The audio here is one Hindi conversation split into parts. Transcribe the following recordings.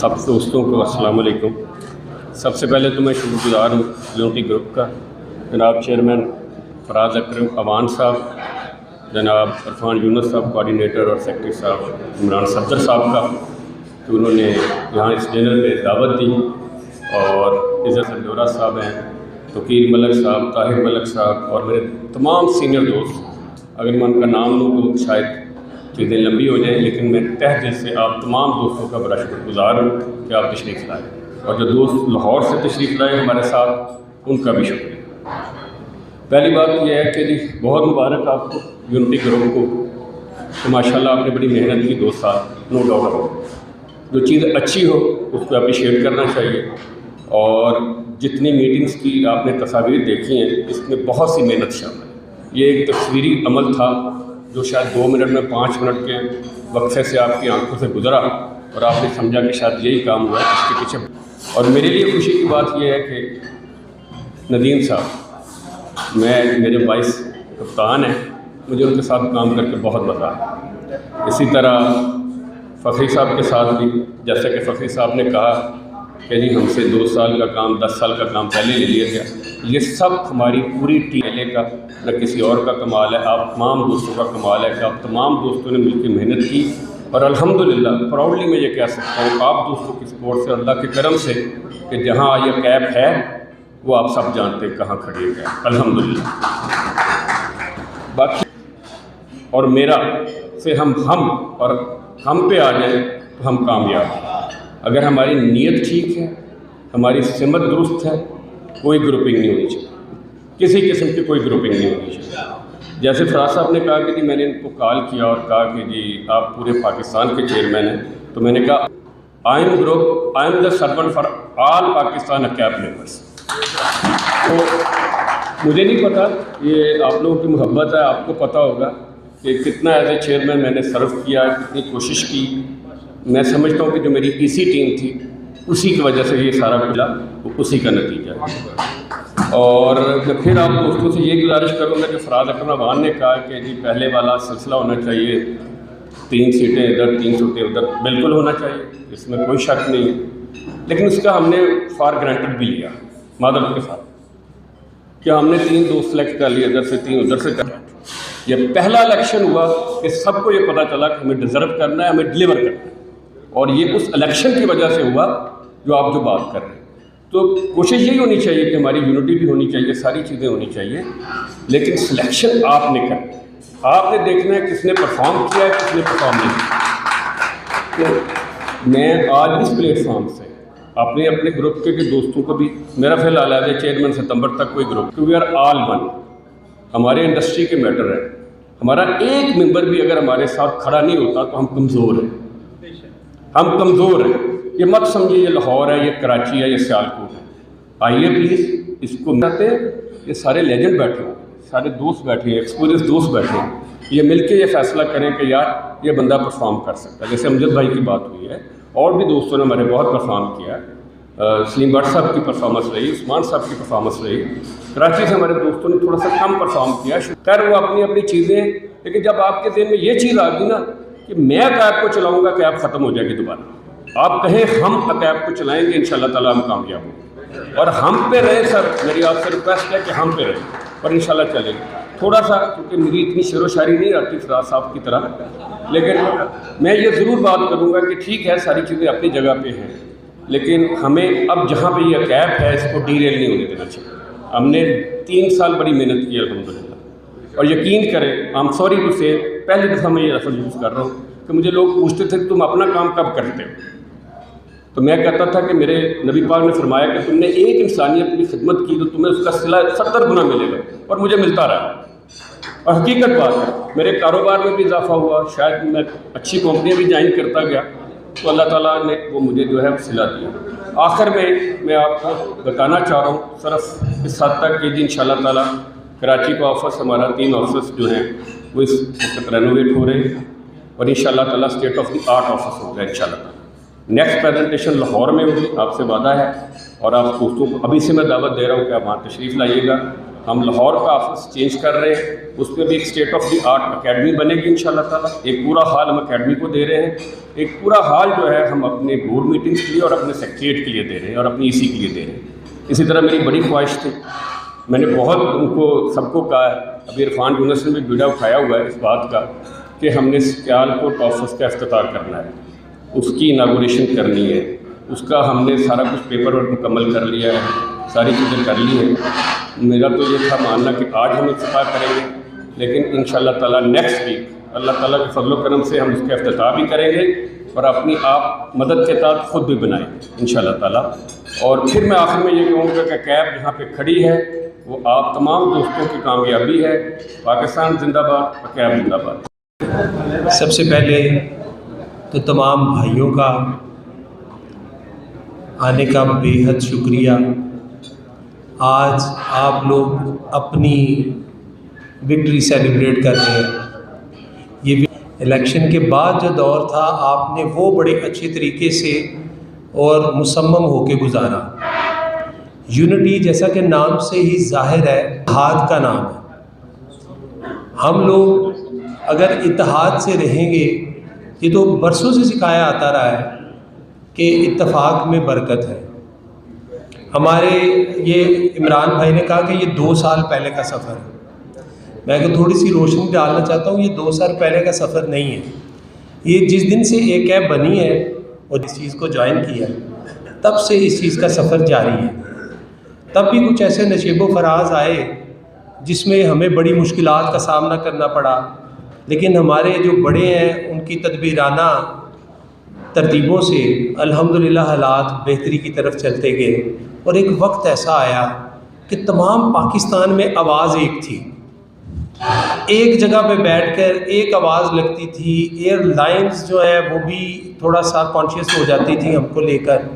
सब दोस्तों को अस्सलाम वालेकुम। सबसे पहले तो मैं शुक्रगुज़ार हूँ यूनिटी ग्रुप का, जनाब चेयरमैन फराज अकरम अवान साहब, जनाब इरफान यूनुस साहब कोऑर्डिनेटर और सेक्रेटरी साहब इमरान सफदर साहब का, कि उन्होंने यहाँ इस डिनर में दावत दी। और इज़्ज़त सरदोरा साहब हैं, तोकीर मलक साहब, ताहिर मलक साहब और मेरे तमाम सीनियर दोस्त, अगर मैं उनका नाम लूँ तो शायद चीज़ें लंबी हो जाएँ, लेकिन मैं तहे दिल से आप तमाम दोस्तों का बड़ा शुक्रगुज़ार हूँ कि आप तशरीफ़ लाए, और जो दोस्त लाहौर से तशरीफ़ लाए हमारे साथ उनका भी शुक्रिया। पहली बात यह है कि जी बहुत मुबारक आपको यूनिटी ग्रुप को, तो माशाल्लाह आपने बड़ी मेहनत की 2 साल, नो डाउट अबाउट। जो चीज़ अच्छी हो उसको अप्रिशिएट करना चाहिए, और जितनी मीटिंग्स की आपने तस्वीर देखी हैं इसमें बहुत सी मेहनत शामिल है। ये एक तस्वीरी अमल था जो शायद 2 मिनट में 5 मिनट के वक्फे से आपकी आंखों से गुजरा और आपने समझा कि शायद यही काम हुआ है इसके पीछे। और मेरे लिए खुशी की बात यह है कि नदीम साहब, मेरे वाइस कप्तान हैं, मुझे उनके साथ काम करके बहुत मज़ा आया। इसी तरह फ़खरी साहब के साथ भी, जैसा कि फ़खरी साहब ने कहा कि जी हमसे 2 साल का काम 10 साल का काम पहले ले लिया गया, ये सब हमारी पूरी टीम का, न किसी और का कमाल है, आप तमाम दोस्तों का कमाल है कि आप तमाम दोस्तों ने मिलकर मेहनत की। और अल्हम्दुलिल्लाह प्राउडली मैं ये कह सकता हूँ आप दोस्तों की सपोर्ट से, अल्लाह के करम से, कि जहाँ ये कैप है वो आप सब जानते हैं कहाँ खड़ी है कैप, अल्हम्दुलिल्लाह। बाकी और मेरा से हम और हम पे आ जाए तो हम कामयाब। अगर हमारी नीयत ठीक है, हमारी सिमत दुरुस्त है, कोई ग्रुपिंग नहीं होनी चाहिए, किसी किस्म की कोई ग्रुपिंग नहीं होनी चाहिए। जैसे फराज साहब ने कहा कि जी मैंने इनको कॉल किया और कहा कि जी आप पूरे पाकिस्तान के चेयरमैन हैं, तो मैंने कहा I am the servant for all Pakistan cap members. तो मुझे नहीं पता, ये आप लोगों की मोहब्बत है, आपको पता होगा कि कितना एज ए चेयरमैन मैंने सर्व किया, कितनी कोशिश की। मैं समझता हूँ कि जो मेरी इसी टीम थी उसी की वजह से ये सारा मिला, उसी का नतीजा है। और मैं फिर आप दोस्तों से ये गुजारिश करूँगा कि फराज अकरम अवान ने कहा कि जी पहले वाला सिलसिला होना चाहिए, 3 सीटें इधर 3 सीटें उधर, बिल्कुल होना चाहिए, इसमें कोई शक नहीं है। लेकिन उसका हमने फॉर ग्रांटेड भी लिया मादरत के साथ, कि हमने 3 दोस्त सेलेक्ट कर लिए, इधर से 3 उधर से कर। ये पहला इलेक्शन हुआ कि सबको ये पता चला कि हमें डिज़र्व करना है, हमें डिलीवर करना है, और ये उस इलेक्शन की वजह से हुआ जो आप जो बात कर रहे हैं। तो कोशिश यही होनी चाहिए कि हमारी यूनिटी भी होनी चाहिए, सारी चीज़ें होनी चाहिए, लेकिन सिलेक्शन आपने करना, आपने देखना है किसने परफॉर्म किया है, किसने परफॉर्म नहीं किया। तो मैं आज इस प्लेटफॉर्म से अपने ग्रुप के दोस्तों को भी, मेरा फिलहाल है चेयरमैन सितंबर तक कोई ग्रुप, क्योंकि वी आर ऑल वन, हमारे इंडस्ट्री के मैटर है। हमारा एक मेंबर भी अगर हमारे साथ खड़ा नहीं होता तो हम कमज़ोर हैं, हम कमज़ोर हैं। ये मत समझिए ये लाहौर है, ये कराची है, ये सियालकोट है। आइए प्लीज़ इसको मिलते हैं, ये सारे लेजेंड बैठे हैं, सारे दोस्त बैठे हैं, एक्सपीरियंस दोस्त बैठे हैं, ये मिलके ये फैसला करें कि यार ये बंदा परफॉर्म कर सकता है। जैसे अमजद भाई की बात हुई है, और भी दोस्तों ने हमारे बहुत परफॉर्म किया, सलीम भट्ट साहब की परफॉर्मेंस रही, उस्मान साहब की परफॉर्मेंस रही, कराची से हमारे दोस्तों ने थोड़ा सा कम परफॉर्म किया, खैर वो अपनी अपनी चीज़ें। लेकिन जब आपके जहन में ये चीज़ आ गई ना कि मैं कैब को चलाऊँगा, कैब ख़त्म हो जाएगी दोबारा, आप कहें हम अकैब को चलाएंगे, इंशाल्लाह ताला हम कामयाब होंगे। और हम पे रहे सर, मेरी आपसे रिक्वेस्ट है कि हम पे रहें और इंशाल्लाह चलेंगे। थोड़ा सा, क्योंकि मेरी इतनी शेरो शायरी नहीं आती फराज साहब की तरह, लेकिन मैं ये ज़रूर बात करूँगा कि ठीक है सारी चीज़ें अपनी जगह पे हैं, लेकिन हमें अब जहाँ पे ये अकैब है इसको डीरेल नहीं होने देना चाहिए। हमने 3 साल बड़ी मेहनत की अल्हम्दुलिल्लाह, और यकीन करें, आई एम सॉरी टू से, पहली दफ़ा मैं ये लफ्ज़ यूज़ कर रहा हूँ कि मुझे लोग पूछते थे कि तुम अपना काम कब करते हो, तो मैं कहता था कि मेरे नबी पाक ने फरमाया कि तुमने एक इंसानियत की खिदमत की तो तुम्हें उसका सिला 70 गुना मिलेगा, और मुझे मिलता रहा। और हकीकत बात है, मेरे कारोबार में भी इजाफा हुआ, शायद मैं अच्छी कंपनियां भी ज्वाइन करता गया, तो अल्लाह ताला ने वो मुझे जो है वो सिला दिया। आखिर में मैं आपको बताना चाह रहा हूँ सिर्फ इस हद तक कि जी इंशाल्लाह ताला कराची का ऑफिस, हमारा 3 ऑफिस जो हैं वो इस वक्त रेनोवेट हो रहे हैं, और इंशाल्लाह ताला state of the art office होगा इंशाल्लाह। नेक्स्ट प्रेजेंटेशन लाहौर में होगी, आपसे वादा है, और आप दोस्तों को अभी से मैं दावत दे रहा हूँ कि आप वहाँ तशरीफ़ लाइएगा। हम लाहौर का ऑफिस चेंज कर रहे हैं, उस पर भी एक state of the art academy बनेगी इंशाल्लाह ताला। एक पूरा हॉल हम अकेडमी को दे रहे हैं, एक पूरा हॉल जो है हम अपने बोर्ड मीटिंग्स के लिए और अपने सेक्रेटरीट के लिए दे रहे हैं और अपनी ईसी के लिए दे रहे हैं। इसी तरह मेरी बड़ी ख्वाहिश थी, मैंने बहुत उनको सबको कहा है, अभी इरफान यूनुस ने भी बीड़ा उठाया हुआ है इस बात का कि हमने सियालकोट ऑफिस का इफ्तिताह करना है, उसकी इनागोरेशन करनी है, उसका हमने सारा कुछ पेपर वर्क मुकम्मल कर लिया है, सारी चीज़ें कर ली हैं। मेरा तो ये था मानना कि आज हम इफ्तिताह करेंगे, लेकिन इंशाल्लाह ताला नेक्स्ट वीक अल्लाह ताला के फजल करम से हम उसका इफ्तिताह भी करेंगे और अपनी आप मदद के तहत ख़ुद भी बनाएंगे इंशाल्लाह ताला। और फिर मैं आखिर में ये कहूँगा कि कैब जहाँ पे खड़ी है वो आप तमाम दोस्तों की कामयाबी है। पाकिस्तान जिंदाबाद, कैब जिंदाबाद। सबसे पहले तो तमाम भाइयों का आने का बेहद शुक्रिया। आज आप लोग अपनी विक्ट्री सेलिब्रेट कर रहे हैं। ये इलेक्शन के बाद जो दौर था आपने वो बड़े अच्छे तरीके से और मुसम्मम होके गुजारा। यूनिटी जैसा कि नाम से ही जाहिर है, इत्तेहाद का नाम है। हम लोग अगर इत्तेहाद से रहेंगे, ये तो बरसों से सिखाया आता रहा है कि इत्तेफाक में बरकत है। हमारे ये इमरान भाई ने कहा कि ये 2 साल पहले का सफ़र है। मैं तो थोड़ी सी रोशनी डालना चाहता हूँ, ये 2 साल पहले का सफ़र नहीं है। ये जिस दिन से एक ऐप बनी है और इस चीज़ को ज्वाइन किया तब से इस चीज़ का सफ़र जारी है। तब भी कुछ ऐसे नशेबो फराज आए जिसमें हमें बड़ी मुश्किलात का सामना करना पड़ा, लेकिन हमारे जो बड़े हैं उनकी तदबीराना तरतीबों से अल्हम्दुलिल्लाह हालात बेहतरी की तरफ चलते गए। और एक वक्त ऐसा आया कि तमाम पाकिस्तान में आवाज़ एक थी, एक जगह पे बैठकर एक आवाज़ लगती थी। एयरलाइंस जो है वो भी थोड़ा सा कॉन्शियस हो जाती थी हमको लेकर,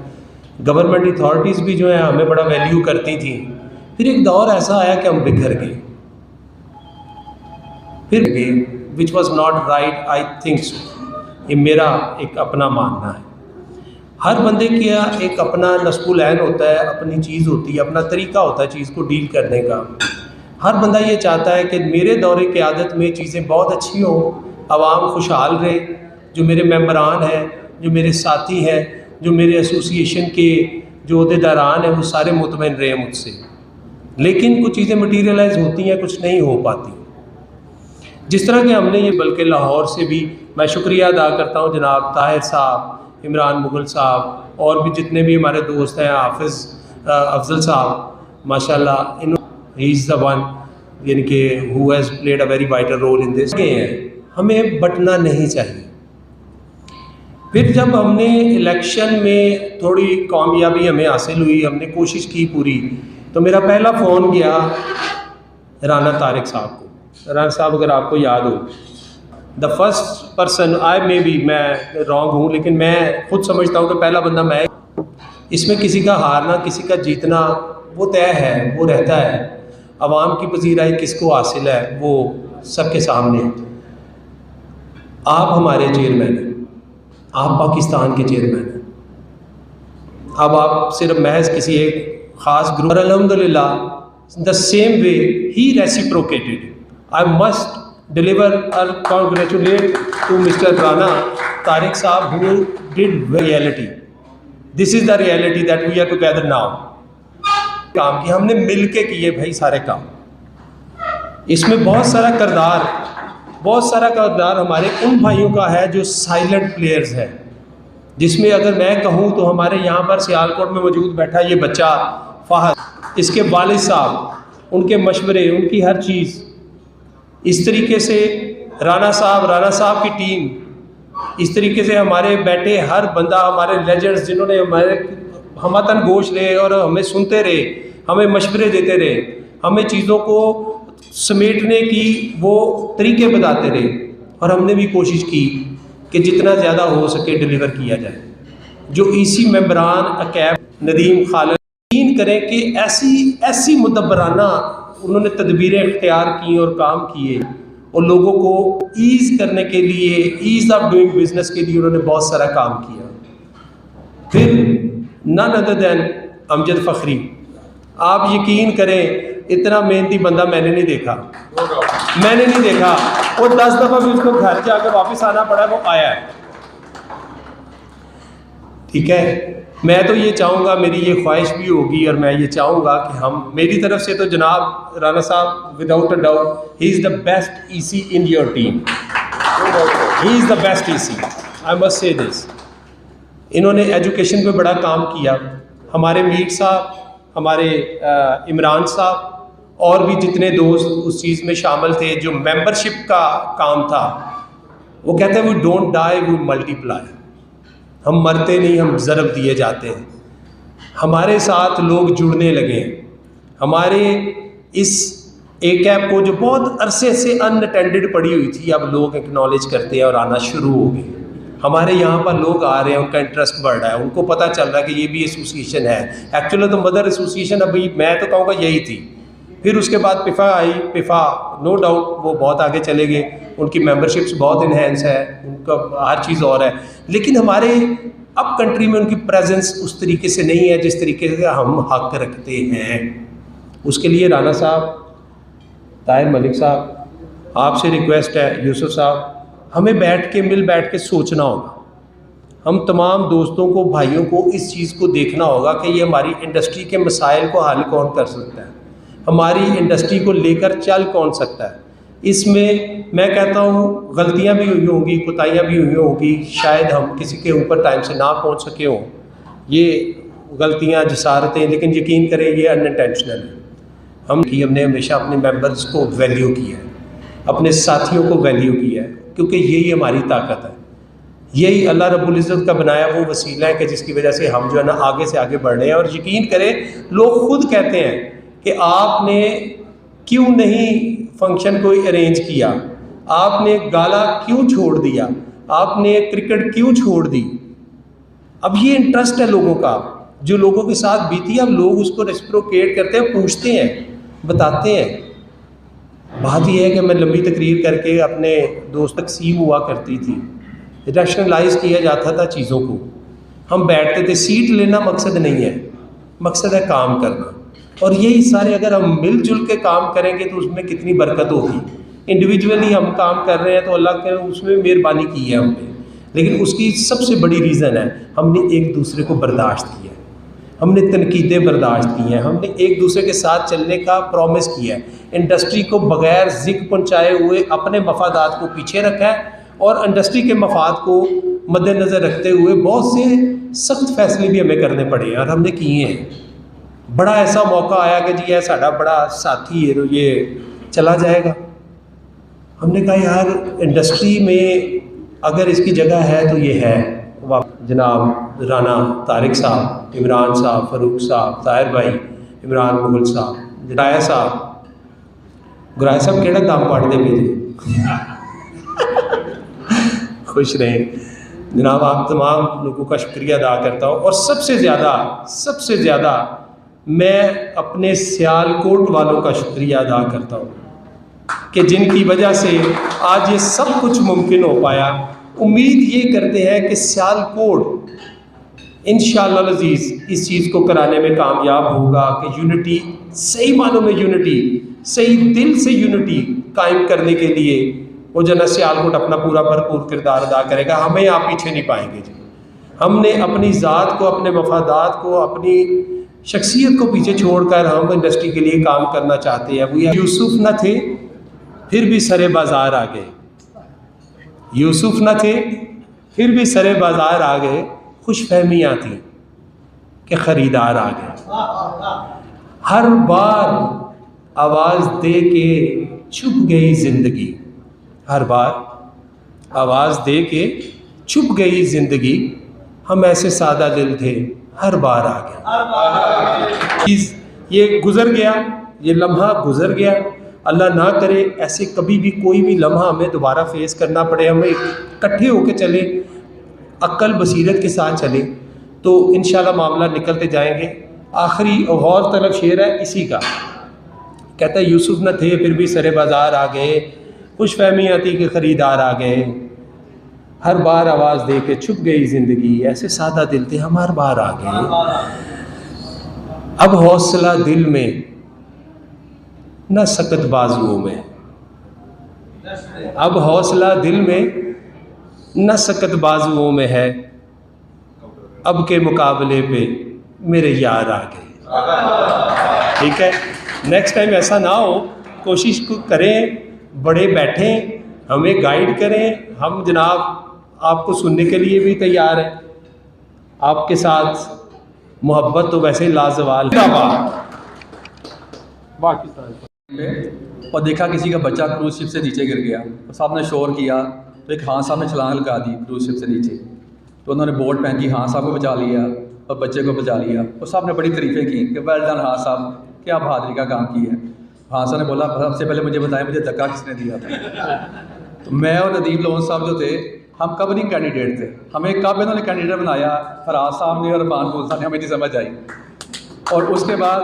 गवर्नमेंट अथॉरिटीज़ भी जो है हमें बड़ा वैल्यू करती थी। फिर एक दौर ऐसा आया कि हम बिखर गए, फिर गए, which was not right, I think so. ये मेरा एक अपना मानना है। हर बंदे का एक अपना नस्बुल-ऐन होता है, अपनी चीज़ होती है, अपना तरीका होता है चीज़ को डील करने का। हर बंदा ये चाहता है कि मेरे दौरे क़यादत में चीज़ें बहुत अच्छी हों, आवाम खुशहाल रहे, जो मेरे मेंबरान हैं, जो मेरे साथी हैं, जो मेरे एसोसिएशन के जो अहदेदारान हैं, वो सारे मुतमईन रहे मुझसे। लेकिन कुछ चीज़ें मटीरियलाइज़ होती हैं, कुछ नहीं हो पाती। जिस तरह के हमने ये, बल्कि लाहौर से भी मैं शुक्रिया अदा करता हूँ जनाब ताहिर साहब, इमरान मुगल साहब और भी जितने भी हमारे दोस्त हैं, हाफिज़ अफजल साहब, माशाल्लाह ही इज़ द वन, यानी कि who has played a very vital role in this. हमें बटना नहीं चाहिए। फिर जब हमने इलेक्शन में थोड़ी कामयाबी हमें हासिल हुई, हमने कोशिश की पूरी, तो मेरा पहला फ़ोन गया राना तारिक साहब को। राना साहब, अगर आपको याद हो, the first person, I may be मैं रॉन्ग हूँ, लेकिन मैं खुद समझता हूँ कि पहला बंदा मैं। इसमें किसी का हारना किसी का जीतना वो तय है, वो रहता है। आवाम की पजीराई किसको हासिल है वो सबके सामने है। आप हमारे चेयरमैन हैं, आप पाकिस्तान के चेयरमैन हैं। अब आप सिर्फ महज किसी एक ख़ास ग्रुप, और अल्हम्दुलिल्लाह the same way he reciprocated. I must deliver or congratulate to Mr. Rana Tariq Saab who did reality. This is the reality that we are together now. काम की हमने मिल के किए भाई सारे काम। इसमें बहुत सारा किरदार हमारे उन भाइयों का है जो साइलेंट प्लेयर्स हैं, जिसमें अगर मैं कहूँ तो हमारे यहाँ पर सियालकोट में मौजूद बैठा ये बच्चा फहद, इसके वालिद साहब, उनके मशवरे, उनकी हर चीज़, इस तरीके से राना साहब की टीम, इस तरीके से हमारे बैठे हर बंदा, हमारे लेजेंड्स जिन्होंने हमारे हमतन गोश रहे और हमें सुनते रहे, हमें मशवरे देते रहे, हमें चीज़ों को समेटने की वो तरीके बताते रहे, और हमने भी कोशिश की कि जितना ज़्यादा हो सके डिलीवर किया जाए। जो ईसी मेंबरान अकैब नदीम खालिद यकीन करें कि ऐसी मुदब्बराना उन्होंने तदबीरें इख्तियार की और काम किए, और लोगों को ईज़ करने के लिए, ईज़ ऑफ डूइंग बिजनेस के लिए उन्होंने बहुत सारा काम किया। फिर none other than Amjad Fakhri, आप यकीन करें इतना मेहनती बंदा मैंने नहीं देखा, मैंने नहीं देखा। वो 10 दफ़ा भी उसको घर जाकर वापस आना पड़ा, वो आया है। ठीक है, मैं तो ये चाहूँगा, मेरी ये ख्वाहिश भी होगी और मैं ये चाहूँगा कि हम, मेरी तरफ से तो जनाब राना साहब without a doubt he is the best EC in your team, he is the best EC, I must say this. इन्होंने एजुकेशन पे बड़ा काम किया। हमारे मीर साहब, हमारे इमरान साहब और भी जितने दोस्त उस चीज़ में शामिल थे, जो मेंबरशिप का काम था, वो कहते हैं we don't die we multiply, हम मरते नहीं, हम ज़रब दिए जाते हैं। हमारे साथ लोग जुड़ने लगे। हमारे इस ACAP को जो बहुत अरसे से अनअटेंडेड पड़ी हुई थी, अब लोग एक्नॉलेज करते हैं और आना शुरू हो गए। हमारे यहाँ पर लोग आ रहे हैं, उनका इंटरेस्ट बढ़ रहा है, उनको पता चल रहा है कि ये भी एसोसिएशन है। एक्चुअली तो मदर एसोसिएशन अभी मैं तो कहूँगा यही थी, फिर उसके बाद पिफा आई। पिफा नो डाउट वो बहुत आगे चले गए, उनकी मेंबरशिप्स बहुत इन्हेंस है, उनका हर चीज़ और है, लेकिन हमारे अब कंट्री में उनकी प्रेजेंस उस तरीके से नहीं है जिस तरीके से हम हक रखते हैं। उसके लिए राना साहब, ताहिर मलिक साहब, आपसे रिक्वेस्ट है, यूसुफ साहब, हमें मिल बैठ के सोचना होगा। हम तमाम दोस्तों को, भाइयों को इस चीज़ को देखना होगा कि ये हमारी इंडस्ट्री के मसाइल को हल कौन कर सकता है, हमारी इंडस्ट्री को लेकर चल कौन सकता है। इसमें मैं कहता हूँ गलतियाँ भी हुई होंगी, कोताहियाँ भी हुई होंगी, शायद हम किसी के ऊपर टाइम से ना पहुँच सके हों, ये गलतियाँ, जसारतें, लेकिन यकीन करें ये अनइंटेंशनल है। हमने हमेशा अपने मेंबर्स को वैल्यू किया है, अपने साथियों को वैल्यू किया है, क्योंकि यही हमारी ताकत है, यही अल्लाह रब्बुल इज़्ज़त का बनाया वो वसीला है कि जिसकी वजह से हम जो है ना आगे से आगे बढ़ रहे हैं। और यकीन करें लोग खुद कहते हैं कि आपने क्यों नहीं फंक्शन कोई अरेंज किया, आपने गाला क्यों छोड़ दिया, आपने क्रिकेट क्यों छोड़ दी। अब ये इंटरेस्ट है लोगों का, जो लोगों के साथ बीती, अब लोग उसको रेसिप्रोकेट करते हैं, पूछते हैं, बताते हैं। बात यह है कि मैं लंबी तकरीर करके अपने दोस्त तकसीम हुआ करती थी, रैशनलाइज किया जाता था चीज़ों को, हम बैठते थे। सीट लेना मकसद नहीं है, मकसद है काम करना। और यही सारे अगर हम मिलजुल के काम करेंगे तो उसमें कितनी बरकत होगी। इंडिविजुअली हम काम कर रहे हैं तो अल्लाह के उसमें मेहरबानी की है हमने, लेकिन उसकी सबसे बड़ी रीज़न है हमने एक दूसरे को बर्दाश्त किया है, हमने तनकीदें बर्दाश्त की हैं, हमने एक दूसरे के साथ चलने का प्रॉमिस किया है, इंडस्ट्री को बगैर ज़िक पहुँचाए हुए अपने मफादात को पीछे रखा है और इंडस्ट्री के मफाद को मद्देनज़र रखते हुए बहुत से सख्त फैसले भी हमें करने पड़े हैं और हमने किए हैं। बड़ा ऐसा मौका आया कि जी यह साड़ा बड़ा साथी है, ये चला जाएगा। हमने कहा यार इंडस्ट्री में अगर इसकी जगह है तो ये है। जनाब राना तारिक साहब, इमरान साहब, फ़रूक साहब, ताहिर भाई, इमरान मुगल साहब, गुराया साहब केड़ा काम पढ़ते पे जी खुश रहें जनाब। आप तमाम लोगों का शुक्रिया अदा करता हूँ और सबसे ज़्यादा मैं अपने सियालकोट वालों का शुक्रिया अदा करता हूँ कि जिनकी वजह से आज ये सब कुछ मुमकिन हो पाया। उम्मीद ये करते हैं कि सियालकोट इंशाअल्लाह अज़ीज़ इस चीज़ को कराने में कामयाब होगा कि यूनिटी, सही मानों में यूनिटी, सही दिल से यूनिटी कायम करने के लिए वो जना सियालकोट अपना पूरा भरपूर किरदार अदा करेगा। हमें आप पीछे नहीं पाएंगे जी। हमने अपनी ज़ात को, अपने मफादात को, अपनी शख्सियत को पीछे छोड़कर हम इंडस्ट्री के लिए काम करना चाहते हैं। वो यूसुफ न थे फिर भी सरे बाज़ार आ गए, यूसुफ न थे फिर भी सरे बाज़ार आ गए, खुशफहमियाँ थी कि ख़रीदार आ गए। हर बार आवाज़ दे के छुप गई ज़िंदगी, हर बार आवाज़ दे के छुप गई ज़िंदगी, हम ऐसे सादा दिल थे हर बार आ गए। ये गुज़र गया, ये लम्हा गुज़र गया। अल्लाह ना करे ऐसे कभी भी कोई भी लम्हा हमें दोबारा फेस करना पड़े। हमें इकट्ठे होकर चले, अक्ल बसीरत के साथ चले तो इंशाल्लाह मामला निकलते जाएंगे। आखिरी गौर तलब शेर है इसी का, कहता है यूसुफ न थे फिर भी सरे बाज़ार आ गए, खुशफहमियाँ थी कि ख़रीदार आ गए, हर बार आवाज़ दे के छुप गई ज़िंदगी, ऐसे सादा दिल थे हम हर बार आ गए। अब हौसला दिल में न सकत बाजुओं में, अब हौसला दिल में न सकत बाजुओं में है, अब के मुकाबले पे मेरे यार आ गए। ठीक है, नेक्स्ट टाइम ऐसा ना हो, कोशिश करें, बड़े बैठें, हमें गाइड करें, हम जनाब आपको सुनने के लिए भी तैयार हैं, आपके साथ मोहब्बत तो वैसे ही लाजवाल है। और देखा किसी का बच्चा क्रूज शिप से नीचे गिर गया, तो साहब ने शोर किया, तो एक खान साहब ने छलांग लगा दी क्रूज शिप से नीचे, तो उन्होंने बोट फेंकी, हाँ साहब को बचा लिया और बच्चे को बचा लिया। और साहब ने बड़ी तारीफ़ें की कि वेल डन हाँ साहब, क्या बहादुरी का काम किया है। हाँ साहब ने बोला सबसे पहले मुझे बताएं मुझे धक्का किसने दिया था। तो मैं और नदीम लोन साहब जो थे, हम कब नहीं कैंडिडेट थे, हमें कब इन्होंने कैंडिडेट बनाया, फराज साहब ने और अरमान साहब ने, हमें नहीं समझ आई। और उसके बाद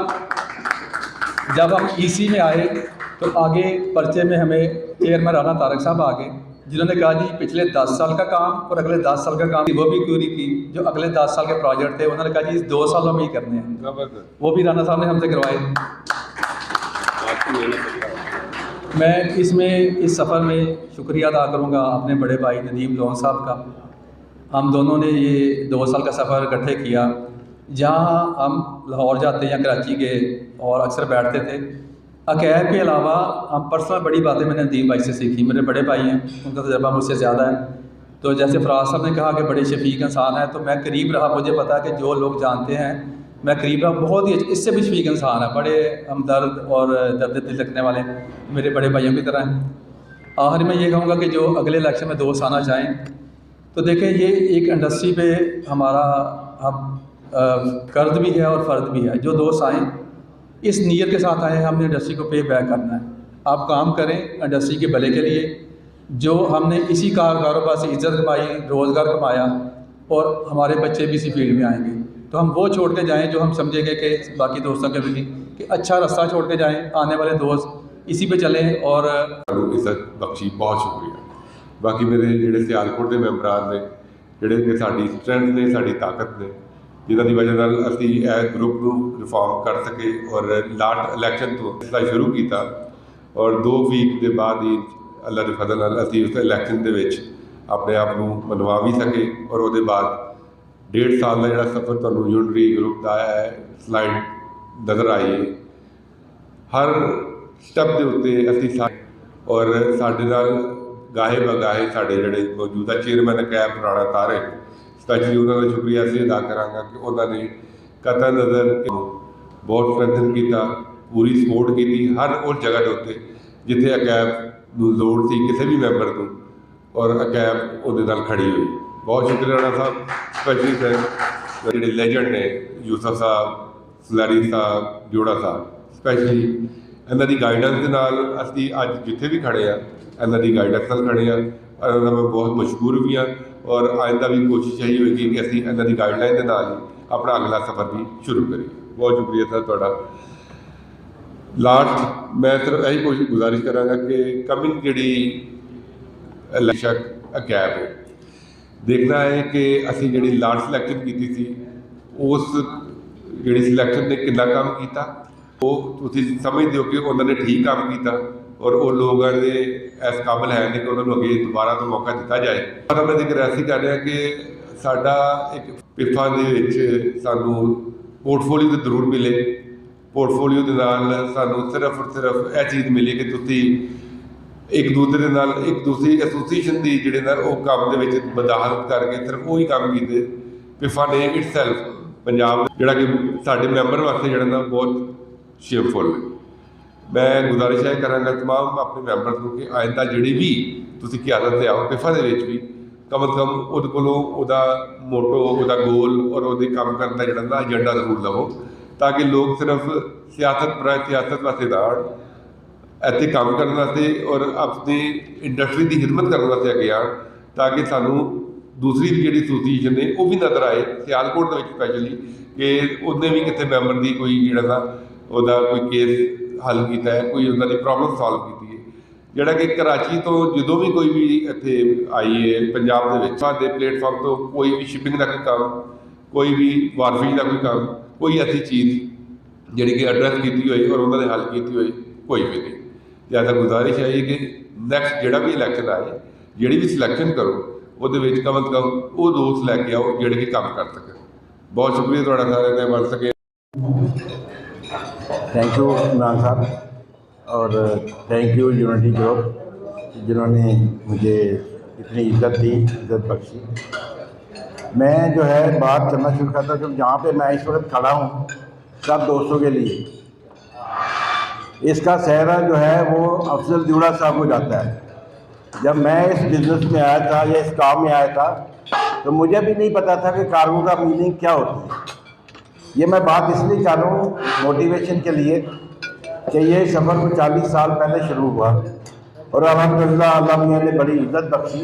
जब हम ईसी में आए तो आगे पर्चे में हमें चेयरमैन राना तारक साहब आ गए, जिन्होंने कहा जी पिछले 10 साल का काम और अगले 10 साल का काम वो भी क्यों नहीं की, जो अगले 10 साल के प्रोजेक्ट थे उन्होंने कहा जी इस 2 सालों में ही करने हैं, वो भी राना साहब ने हमसे करवाए। मैं इस सफ़र में शुक्रिया अदा करूँगा अपने बड़े भाई नदीम लोन साहब का। हम दोनों ने ये 2 साल का सफ़र इकट्ठे किया, जहाँ हम लाहौर जाते या कराची गए और अक्सर बैठते थे। अकैब के अलावा हम पर्सनल बड़ी बातें मैंने नदीम भाई से सीखी, मेरे बड़े भाई हैं, उनका तजर्बा मुझसे ज़्यादा है। तो जैसे फराज साहब ने कहा कि बड़े शफीक इंसान है, तो मैं करीब रहा, मुझे पता है कि जो लोग जानते हैं मैं करीब रहा, बहुत ही इससे भी शफीक इंसान है, बड़े हमदर्द और दर्द दिल रखने वाले मेरे बड़े भाइयों की तरह हैं। आखिर में ये कहूँगा कि जो अगले इलेक्शन में दोस्त आना चाहें तो देखें, ये एक इंडस्ट्री पे हमारा हम कर्ज भी है और फ़र्ज भी है। जो दोस्त आएँ इस नीयत के साथ आए, हमने इंडस्ट्री को पे बैक करना है। आप काम करें इंडस्ट्री के भले के लिए, जो हमने इसी कारोबार से इज़्ज़त कमाई, रोज़गार कमाया, और हमारे बच्चे भी इसी फील्ड में आएंगे, तो हम वो छोड़ के जाएँ जो हम समझेंगे कि बाकी दोस्तों के भी कि अच्छा रास्ता छोड़ के जाएँ, आने वाले दोस्त इसी पे चलें। और इज़्ज़त बख्शी, बहुत शुक्रिया। बाकी मेरे ਜਿਹੜੇ ਸਿਆਲਕੋਟ ਦੇ ਮੈਂਬਰਾਂ ਨੇ, ਜਿਹੜੇ ਕਿ ਸਾਡੀ ਸਟਰੈਂਥ ਨੇ, ਸਾਡੀ ਤਾਕਤ ਨੇ, ਜਿਨ੍ਹਾਂ ਦੀ ਵਜ੍ਹਾ ਨਾਲ ਅਸੀਂ ਇਹ ਗਰੁੱਪ ਨੂੰ ਰਿਫਾਰਮ ਕਰ ਸਕੇ ਔਰ ਲਾਸਟ ਇਲੈਕਸ਼ਨ ਤੋਂ ਇਸਦਾ ਸ਼ੁਰੂ ਕੀਤਾ, ਔਰ 2 ਵੀਕ ਦੇ ਬਾਅਦ ਹੀ ਅੱਲਾ ਦੇ ਫਜ਼ਲ ਨਾਲ ਅਸੀਂ ਉਸ ਇਲੈਕਸ਼ਨ ਦੇ ਵਿੱਚ ਆਪਣੇ ਆਪ ਨੂੰ ਮਨਵਾ ਵੀ ਸਕੇ। ਔਰ ਉਹਦੇ ਬਾਅਦ 1.5 ਸਾਲ ਦਾ ਜਿਹੜਾ ਸਫ਼ਰ ਤੁਹਾਨੂੰ ਯੂਨਿਟਰੀ ਗਰੁੱਪ ਦਾ ਹੈ ਸਲਾਈਡ ਨਜ਼ਰ ਆਈ ਹੈ, ਹਰ ਸਟੈਪ ਦੇ ਉੱਤੇ ਅਸੀਂ ਔਰ ਸਾਡੇ ਨਾਲ ਗਾਹੇ ਬਗਾਹੇ ਸਾਡੇ ਜਿਹੜੇ ਮੌਜੂਦਾ ਚੇਅਰਮੈਨ ਅਕੈਬ ਰਾਣਾ ਤਾਰਿਕ, ਸਪੈਸ਼ਲੀ ਉਹਨਾਂ ਦਾ ਸ਼ੁਕਰੀਆ ਅਸੀਂ ਅਦਾ ਕਰਾਂਗਾ ਕਿ ਉਹਨਾਂ ਨੇ ਕਤਈ ਨਜ਼ਰ ਬਹੁਤ ਸਟਰੈਂਥਨ ਕੀਤਾ, ਪੂਰੀ ਸਪੋਰਟ ਕੀਤੀ ਹਰ ਉਸ ਜਗ੍ਹਾ ਦੇ ਉੱਤੇ ਜਿੱਥੇ ਅਕੈਬ ਨੂੰ ਲੋੜ ਸੀ ਕਿਸੇ ਵੀ ਮੈਂਬਰ ਨੂੰ, ਔਰ ਅਕੈਬ ਉਹਦੇ ਨਾਲ ਖੜੀ ਹੋਈ। ਬਹੁਤ ਸ਼ੁਕਰੀਆ ਰਾਣਾ ਸਾਹਿਬ, ਸਪੈਸ਼ਲੀ ਜਿਹੜੇ ਲੈਜੈਂਡ ਨੇ ਯੂਸਫ ਸਾਹਿਬ, ਸਲਾਰੀ ਸਾਹਿਬ, ਜੋੜਾ ਸਾਹਿਬ, ਸਪੈਸ਼ਲੀ ਇਹਨਾਂ ਦੀ ਗਾਈਡੈਂਸ ਦੇ ਨਾਲ ਅਸੀਂ ਅੱਜ ਜਿੱਥੇ ਵੀ ਖੜੇ ਹਾਂ ਇਹਨਾਂ ਦੀ ਗਾਈਡੈਂਸ ਨਾਲ ਖੜੇ ਹਾਂ, ਔਰ ਉਹਨਾਂ ਦਾ ਮੈਂ ਬਹੁਤ ਮਸ਼ਕੂਰ ਵੀ ਹਾਂ। ਔਰ ਆਇੰਦਾ ਵੀ ਕੋਸ਼ਿਸ਼ ਇਹੀ ਹੋਏਗੀ ਕਿ ਅਸੀਂ ਇਹਨਾਂ ਦੀ ਗਾਈਡਲਾਈਨ ਦੇ ਨਾਲ ਹੀ ਆਪਣਾ ਅਗਲਾ ਸਫ਼ਰ ਵੀ ਸ਼ੁਰੂ ਕਰੀਏ। ਬਹੁਤ ਸ਼ੁਕਰੀਆ ਸਰ ਤੁਹਾਡਾ। ਲਾਸਟ ਮੈਂ ਸਿਰਫ ਇਹੀ ਕੋਸ਼ਿਸ਼ ਗੁਜ਼ਾਰਿਸ਼ ਕਰਾਂਗਾ ਕਿ ਕਮਿੰਗ ਜਿਹੜੀ ਇਲੈਕਸ਼ਨ ਅਕੈਬ ਹੈ, ਦੇਖਣਾ ਹੈ ਕਿ ਅਸੀਂ ਜਿਹੜੀ ਲਾਸਟ ਸਿਲੈਕਸ਼ਨ ਕੀਤੀ ਸੀ ਉਸ ਜਿਹੜੀ ਸਿਲੈਕਸ਼ਨ ਨੇ ਕਿੰਨਾ ਕੰਮ ਕੀਤਾ। ਉਹ ਤੁਸੀਂ ਸਮਝਦੇ ਹੋ ਕਿ ਉਹਨਾਂ ਨੇ ਠੀਕ ਕੰਮ ਕੀਤਾ, ਔਰ ਉਹ ਲੋਕਾਂ ਦੇ ਇਸ ਕਾਬਲ ਹੈ ਨਹੀਂ ਕਿ ਉਹਨਾਂ ਨੂੰ ਅੱਗੇ ਦੁਬਾਰਾ ਤੋਂ ਮੌਕਾ ਦਿੱਤਾ ਜਾਏ। ਪਰ ਮੈਂ ਜ਼ਿਕਰ ਐਸੀ ਕਰ ਰਿਹਾ ਕਿ ਸਾਡਾ ਇੱਕ ਪਿਫਾ ਦੇ ਵਿੱਚ ਸਾਨੂੰ ਪੋਰਟਫੋਲੀਓ ਤਾਂ ਜ਼ਰੂਰ ਮਿਲੇ, ਪੋਰਟਫੋਲੀਓ ਦੇ ਨਾਲ ਸਾਨੂੰ ਸਿਰਫ ਔਰ ਸਿਰਫ ਇਹ ਚੀਜ਼ ਮਿਲੀ ਕਿ ਤੁਸੀਂ ਇੱਕ ਦੂਸਰੇ ਦੇ ਨਾਲ ਇੱਕ ਦੂਸਰੀ ਐਸੋਸੀਏਸ਼ਨ ਦੀ ਜਿਹੜੇ ਨਾਲ ਉਹ ਕੰਮ ਦੇ ਵਿੱਚ ਮਦਾਖਲਤ ਕਰਕੇ ਸਿਰਫ ਉਹੀ ਕੰਮ ਕੀਤੇ। ਪਿਫਾ ਨੇ ਇਟਸੈਲਫ ਪੰਜਾਬ ਜਿਹੜਾ ਕਿ ਸਾਡੇ ਮੈਂਬਰ ਵਾਸਤੇ ਜਿਹੜਾ ਨਾ ਬਹੁਤ ਸ਼ੇਮਫੁਲ ਹੈ। ਮੈਂ ਗੁਜ਼ਾਰਿਸ਼ ਇਹ ਕਰਾਂਗਾ ਤਮਾਮ ਆਪਣੇ ਮੈਂਬਰਸ ਨੂੰ ਕਿ ਆਇੰਦਾ ਜਿਹੜੀ ਵੀ ਤੁਸੀਂ ਕਿਆਦਤ 'ਤੇ ਆਓ ਪਿਫਾ ਦੇ ਵਿੱਚ ਵੀ ਕਮ ਅਜ਼ ਕਮ ਉਹਦੇ ਕੋਲੋਂ ਉਹਦਾ ਮੋਟੋ, ਉਹਦਾ ਗੋਲ ਔਰ ਉਹਦੇ ਕੰਮ ਕਰਨ ਦਾ ਜਿਹੜਾ ਨਾ ਏਜੰਡਾ ਜ਼ਰੂਰ ਲਵੋ, ਤਾਂ ਕਿ ਲੋਕ ਸਿਰਫ ਸਿਆਸਤ ਵਾਸਤੇ ਨਾ ਆਉਣ, ਇੱਥੇ ਕੰਮ ਕਰਨ ਵਾਸਤੇ ਔਰ ਆਪਣੀ ਇੰਡਸਟਰੀ ਦੀ ਖਿਦਮਤ ਕਰਨ ਵਾਸਤੇ ਅੱਗੇ ਆਉਣ, ਤਾਂ ਕਿ ਸਾਨੂੰ ਦੂਸਰੀ ਜਿਹੜੀ ਐਸੋਸੀਏਸ਼ਨ ਨੇ ਉਹ ਵੀ ਨਜ਼ਰ ਆਏ ਸਿਆਲਕੋਟ ਦੇ ਵਿੱਚ ਸਪੈਸ਼ਲੀ ਕਿ ਉਹਨੇ ਵੀ ਕਿਤੇ ਮੈਂਬਰ ਦੀ ਕੋਈ ਜਿਹੜਾ ਨਾ ਉਹਦਾ ਕੋਈ ਕੇਸ ਹੱਲ ਕੀਤਾ ਹੈ, ਕੋਈ ਉਹਨਾਂ ਦੀ ਪ੍ਰੋਬਲਮ ਸੋਲਵ ਕੀਤੀ ਹੈ। ਜਿਹੜਾ ਕਿ ਕਰਾਚੀ ਤੋਂ ਜਦੋਂ ਵੀ ਕੋਈ ਵੀ ਇੱਥੇ ਆਈ ਹੈ ਪੰਜਾਬ ਦੇ ਵਿੱਚ ਸਾਡੇ ਪਲੇਟਫਾਰਮ ਤੋਂ ਕੋਈ ਵੀ ਸ਼ਿਪਿੰਗ ਦਾ ਕੋਈ ਕੰਮ, ਕੋਈ ਵੀ ਵਾਰਫੇਜ ਦਾ ਕੋਈ ਕੰਮ, ਕੋਈ ਐਸੀ ਚੀਜ਼ ਜਿਹੜੀ ਕਿ ਐਡਰੈਸ ਕੀਤੀ ਹੋਈ ਔਰ ਉਹਨਾਂ ਨੇ ਹੱਲ ਕੀਤੀ ਹੋਈ कोई भी नहीं। लिहाजा गुजारिश है कि नैक्सट जोड़ा भी इलैक्शन आए, जी भी सिलैक्शन करो वो कम अज कम वो दोस्त लैके आओ जोड़े कि काम कर सकें। बहुत शुक्रिया थोड़ा सारे ने बन सके। थैंक यू इमरान साहब और थैंक यू यूनिटी ग्रुप जिन्होंने मुझे इतनी इज्जत दी, इज्जत बख्शी। मैं जो है बात करना शुरू करता हूँ जहाँ पे मैं इस वक्त खड़ा हूँ सब दोस्तों के लिए। इसका सहरा जो है वो अफजल जूड़ा साहब को जाता है। जब मैं इस बिज़नेस में आया था या इस काम में आया था तो मुझे भी नहीं पता था कि कार्गो का मीनिंग क्या होती है। ये मैं बात इसलिए कर रहा हूँ मोटिवेशन के लिए कि ये सफ़र को 40 साल पहले शुरू हुआ और अल्हम्दुलिल्लाह अल्लाह मियां ने बड़ी इज्जत बख्शी।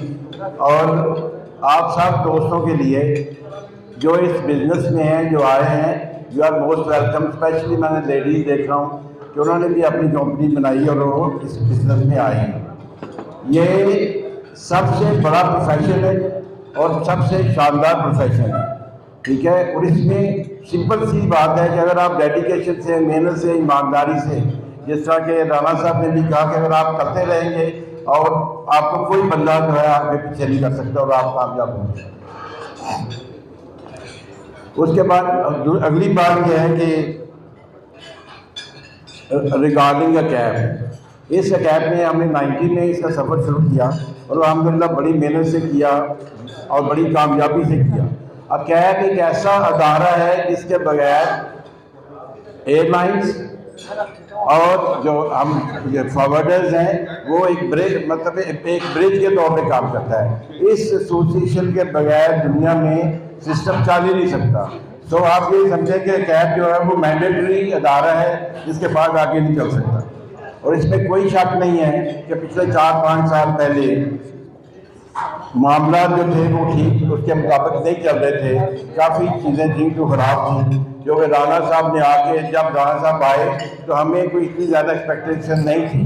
और आप सब दोस्तों के लिए जो इस बिज़नेस में हैं, जो आए हैं, you are most welcome. Specially मैंने लेडीज़ देख रहा हूँ कि उन्होंने भी अपनी कंपनी बनाई और वो इस बिज़नेस में आए हैं। ये सबसे बड़ा प्रोफेशन है और सबसे शानदार प्रोफेशन है, ठीक है। और इसमें सिंपल सी बात है कि अगर आप डेडिकेशन से, मेहनत से, ईमानदारी से, जिस तरह के राणा साहब ने भी कहा कि अगर आप करते रहेंगे और आपको कोई बंदा जो है आपके पीछे नहीं कर सकता और आप कामयाब होंगे। उसके बाद अगली बात यह है कि रिगार्डिंग अ कैब, इस कैब में हमने 90 में इसका सफ़र शुरू किया और अल्हम्दुलिल्लाह बड़ी मेहनत से किया और बड़ी कामयाबी से किया। अब कैब एक ऐसा अदारा है जिसके बगैर एयरलाइंस और जो हम फॉरवर्डर्स हैं वो एक ब्रिज, मतलब एक ब्रिज के तौर पे काम करता है। इस एसोसिएशन के बगैर दुनिया में सिस्टम चल ही नहीं सकता। तो आप ये समझें कि कैब जो है वो मैंडेटरी अदारा है जिसके बाद आगे नहीं चल सकता। और इसमें कोई शक नहीं है कि पिछले 4-5 साल पहले मामला जो थे वो ठीक उसके मुताबिक नहीं चल रहे थे। काफ़ी चीज़ें थी जो ख़राब थी, जो कि राणा साहब ने आके, जब राणा साहब आए तो हमें कोई इतनी ज़्यादा एक्सपेक्टेशन नहीं थी,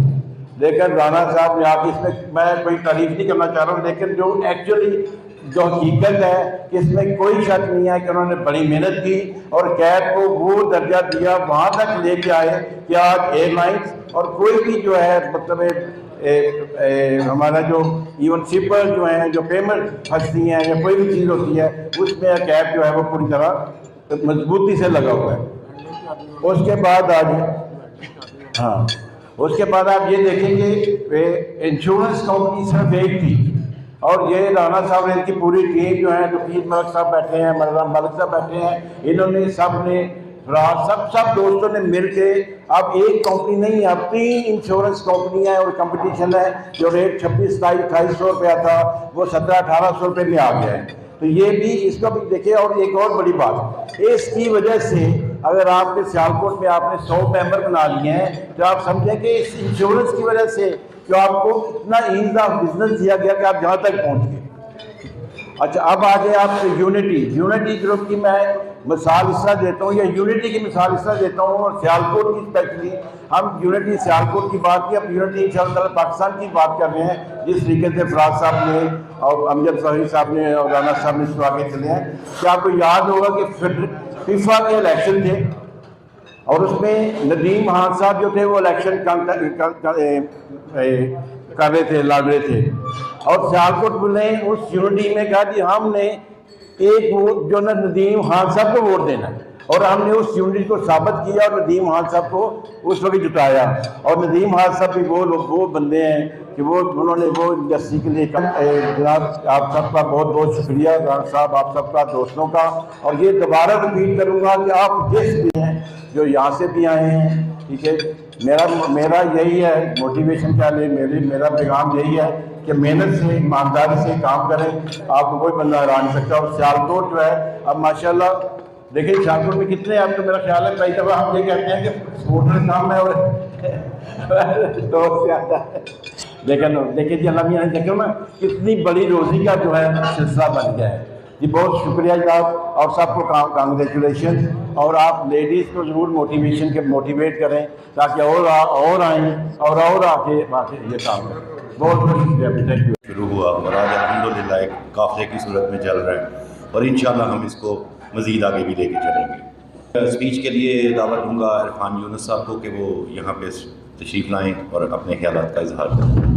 लेकिन राणा साहब ने आके, इसमें मैं कोई तारीफ नहीं करना चाह रहा हूँ, लेकिन जो एक्चुअली जो हकीकत है कि इसमें कोई शक नहीं है कि उन्होंने बड़ी मेहनत की और कैब को वो दर्जा दिया, वहाँ तक लेके आए कि आज एयरलाइंस और कोई भी जो है मतलब हमारा जो इवन शिपर जो हैं, जो पेमेंट फंसती हैं या कोई भी चीज़ होती है उसमें कैब जो है वो पूरी तरह मजबूती से लगा हुआ है। उसके बाद उसके बाद आप ये देखेंगे इंश्योरेंस कंपनी सिर्फ एक थी और ये राणा साहब ने, इनकी पूरी टीम जो है, तौकीर मलिक साहब बैठे हैं, मरजाम मलिक साहब बैठे हैं, इन्होंने सब दोस्तों ने मिल के अब एक कंपनी नहीं है, अब 3 इंश्योरेंस कंपनी है और कंपटीशन है। जो रेट 26-28 रुपया था वो 1700-1800 रुपये में आ गया है। तो ये भी, इसका भी देखिए। और एक और बड़ी बात, इसकी वजह से अगर आपके सियालकोट में आपने 100 मेंबर बना लिए हैं तो आप समझें कि इस इंश्योरेंस की वजह से जो आपको इतना ईज ऑफ बिजनेस दिया गया कि आप जहाँ तक पहुँच गए। अच्छा, अब आगे आप यूनिटी ग्रुप की मैं मिसाल इस तरह देता हूँ, या यूनिटी की मिसाल इस तरह देता हूँ, और सियालकोट की स्पेशली हम यूनिटी सियालकोट की बात की, अब यूनिटी इंशाअल्लाह पाकिस्तान की बात कर रहे हैं। जिस तरीके से फराज साहब ने और अमजद फरीद साहब ने और राणा साहब ने इसको आगे चले हैं, क्या आपको याद होगा कि फीफा के इलेक्शन थे और उसमें नदीम खान साहब जो थे वो इलेक्शन कर रहे थे, लड़ रहे थे, और सियालकोट ने उस यूनिटी में कहा कि हमने एक वोट जो ना नदीम खान साहब को वोट देना है, और हमने उस यूनिटी को साबित किया और नदीम खान साहब को उस वक्त जुटाया। और नदीम खान साहब भी वो बंदे हैं कि वो उन्होंने वो इंडस्ट्री के लिए जनाब आप सबका बहुत बहुत शुक्रिया राणा साहब, आप सबका, दोस्तों का। और ये दोबारा रिपीट करूँगा कि आप जिस भी हैं जो यहाँ से भी आए हैं, ठीक है, मेरा यही है मोटिवेशन क्या ले, मेरा पैगाम यही है कि मेहनत से, ईमानदारी से काम करें, आपको कोई बंदा हरा नहीं सकता। और सियालकोट जो है अब माशाल्लाह देखिए सियालकोट में कितने, अब तो मेरा ख्याल है कई दफ़ा हम ये कहते हैं कि सपोर्टर काम है और दोस्त आता है, लेकिन देखिए जी अल्लाह मियां ने देखो ना कितनी बड़ी रोज़ी का जो है सिलसिला बन गया है जी। बहुत शुक्रिया जनाब, और सबको कांग्रेचुलेशन। और आप लेडीज़ को ज़रूर मोटिवेट करें ताकि और आएँ और आके ये काम करें। बहुत बहुत शुक्रिया, थैंक यू। शुरू हुआ और आज अल्हम्दुलिल्लाह एक काफ़िले की सूरत में चल रहा है और इंशाअल्लाह हम इसको मज़ीद आगे भी लेके चलेंगे। स्पीच के लिए दावत दूँगा इरफान यूनुस साहब को कि वो यहाँ पे तशरीफ़ लाएँ और अपने ख्यालात का इजहार करें।